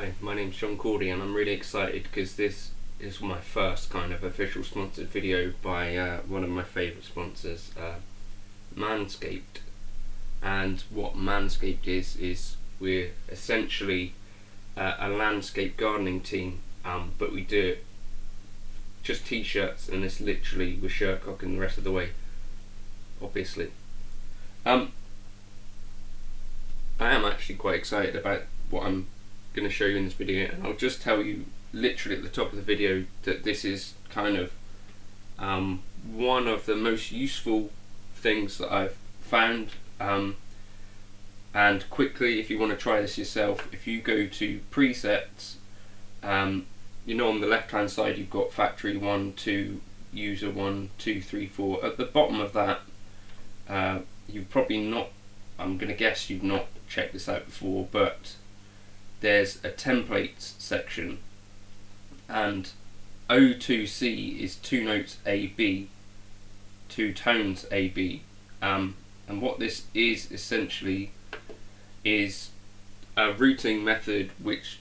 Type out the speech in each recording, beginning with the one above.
Hi, my name's Cordy and I'm really excited because this is my first kind of official sponsored video by one of my favourite sponsors, Manscaped. And what Manscaped is we're essentially a landscape gardening team, but we do it just t-shirts, and it's literally with shirt cocking the rest of the way, obviously. I am actually quite excited about what I'm going to show you in this video, and I'll just tell you literally at the top of the video that this is kind of one of the most useful things that I've found. And quickly, if you want to try this yourself, if you go to presets, you know, on the left hand side you've got factory 1, 2, user 1, 2, 3, 4. At the bottom of that, you've probably not, I'm going to guess you've not checked this out before, but there's a templates section, and O2C is 2 notes A-B, 2 tones A-B, and what this is essentially is a routing method which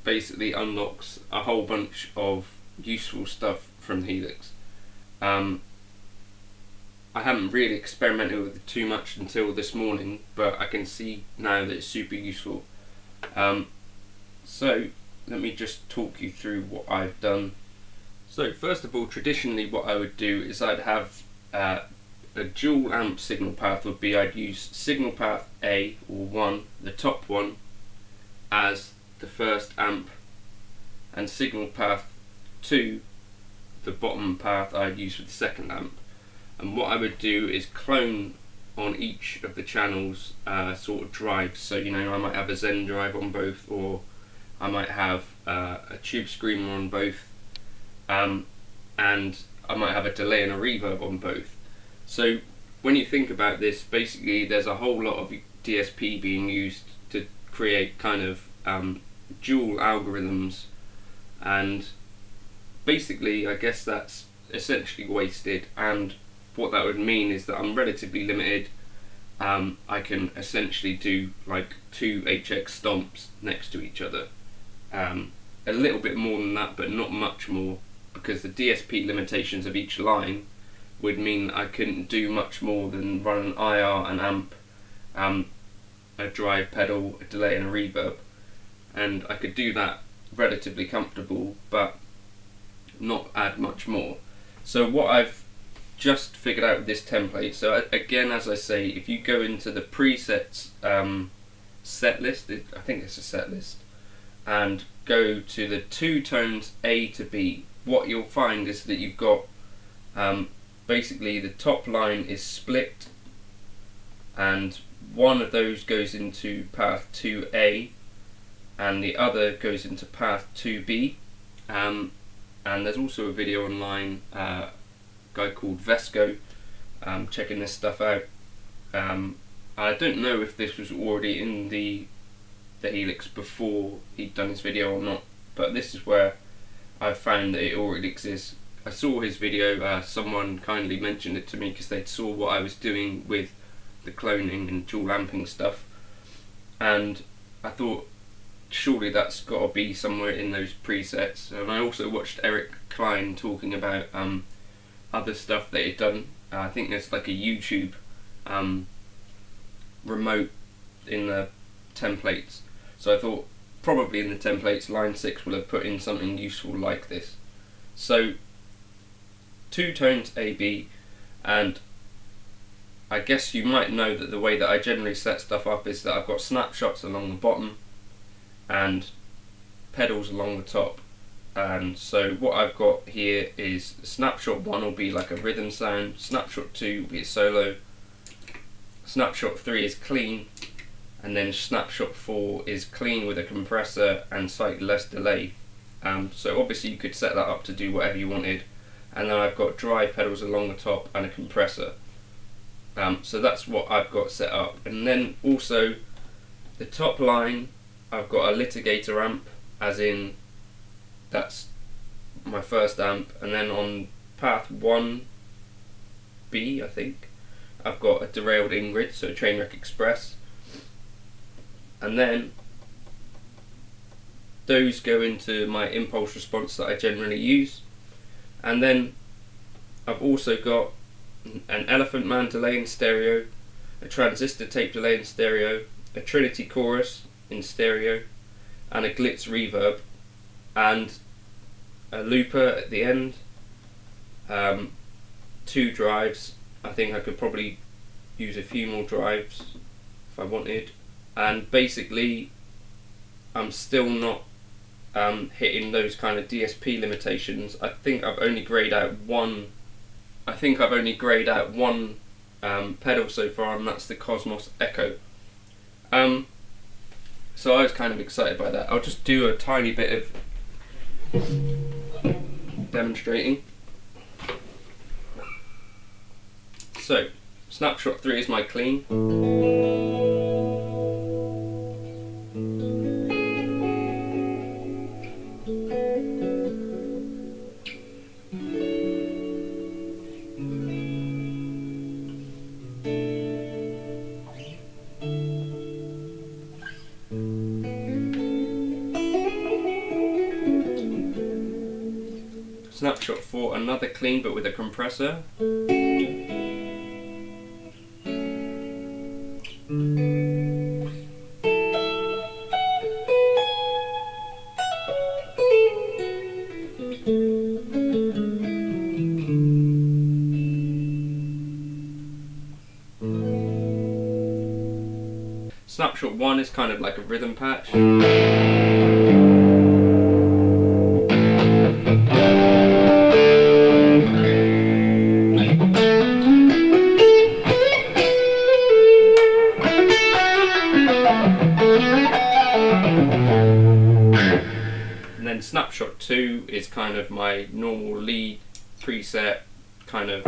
basically unlocks a whole bunch of useful stuff from HELIX. I haven't really experimented with it too much until this morning, but I can see now that it's super useful. So let me just talk you through what I've done. So first of all, traditionally what I would do is I'd have a dual amp signal path would be I'd use signal path A, or 1, the top one, as the first amp, and signal path 2, the bottom path, I'd use for the second amp. And what I would do is clone on each of the channels sort of drives. So, you know, I might have a Zen drive on both, or I might have a tube screamer on both, and I might have a delay and a reverb on both. So when you think about this, basically there's a whole lot of DSP being used to create kind of dual algorithms, and basically I guess that's essentially wasted. And what that would mean is that I'm relatively limited. I can essentially do like 2 HX stomps next to each other. A little bit more than that, but not much more, because the DSP limitations of each line would mean I couldn't do much more than run an IR, an amp, a drive pedal, a delay and a reverb, and I could do that relatively comfortable, but not add much more. So what I've just figured out with this template, so again, as I say, if you go into the presets set list, I think it's a set list, and go to the 2 tones A to B, what you'll find is that you've got basically the top line is split, and one of those goes into path 2A and the other goes into path 2B, and there's also a video online, a guy called Vesco, checking this stuff out. I don't know if this was already in the HELIX before he'd done his video or not, but this is where I found that it already exists. I saw his video, someone kindly mentioned it to me because they saw what I was doing with the cloning and dual amping stuff, and I thought surely that's got to be somewhere in those presets. And I also watched Eric Klein talking about other stuff that he'd done. I think there's like a YouTube remote in the templates, so I thought probably in the templates line 6 will have put in something useful like this. So 2 tones A-B, and I guess you might know that the way that I generally set stuff up is that I've got snapshots along the bottom and pedals along the top. And so what I've got here is snapshot 1 will be like a rhythm sound, snapshot 2 will be a solo, snapshot 3 is clean, and then snapshot 4 is clean with a compressor and slightly less delay. So obviously you could set that up to do whatever you wanted. And then I've got drive pedals along the top and a compressor. So that's what I've got set up. And then also the top line, I've got a litigator amp, as in that's my first amp. And then on path 1B, I think, I've got a derailed Ingrid, so Trainwreck Express. And then those go into my impulse response that I generally use. And then I've also got an Elephant Man delay in stereo, a transistor tape delay in stereo, a Trinity chorus in stereo, and a Glitz reverb, and a looper at the end, 2 drives. I think I could probably use a few more drives if I wanted, and basically I'm still not hitting those kind of DSP limitations. I think I've only grayed out one pedal so far, and that's the Cosmos Echo. So I was kind of excited by that. I'll just do a tiny bit of demonstrating. So, snapshot 3 is my clean. Snapshot 4, another clean but with a compressor. Snapshot 1 is kind of like a rhythm patch. And then snapshot 2 is kind of my normal lead preset kind of.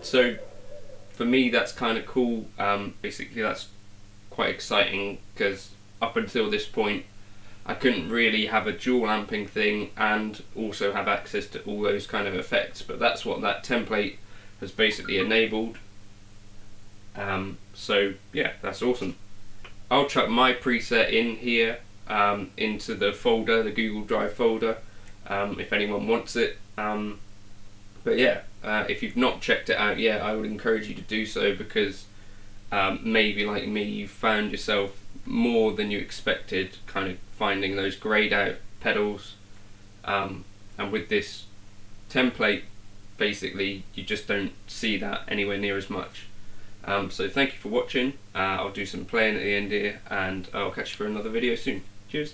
So for me that's kind of cool. Basically that's quite exciting because up until this point I couldn't really have a dual amping thing and also have access to all those kind of effects, but that's what that template has basically enabled. So yeah, that's awesome. I'll chuck my preset in here into the folder, the Google Drive folder, if anyone wants it. But yeah, if you've not checked it out yet, I would encourage you to do so, because maybe like me, you found yourself more than you expected kind of finding those grayed out pedals, and with this template basically you just don't see that anywhere near as much. So thank you for watching. I'll do some playing at the end here, and I'll catch you for another video soon. Cheers.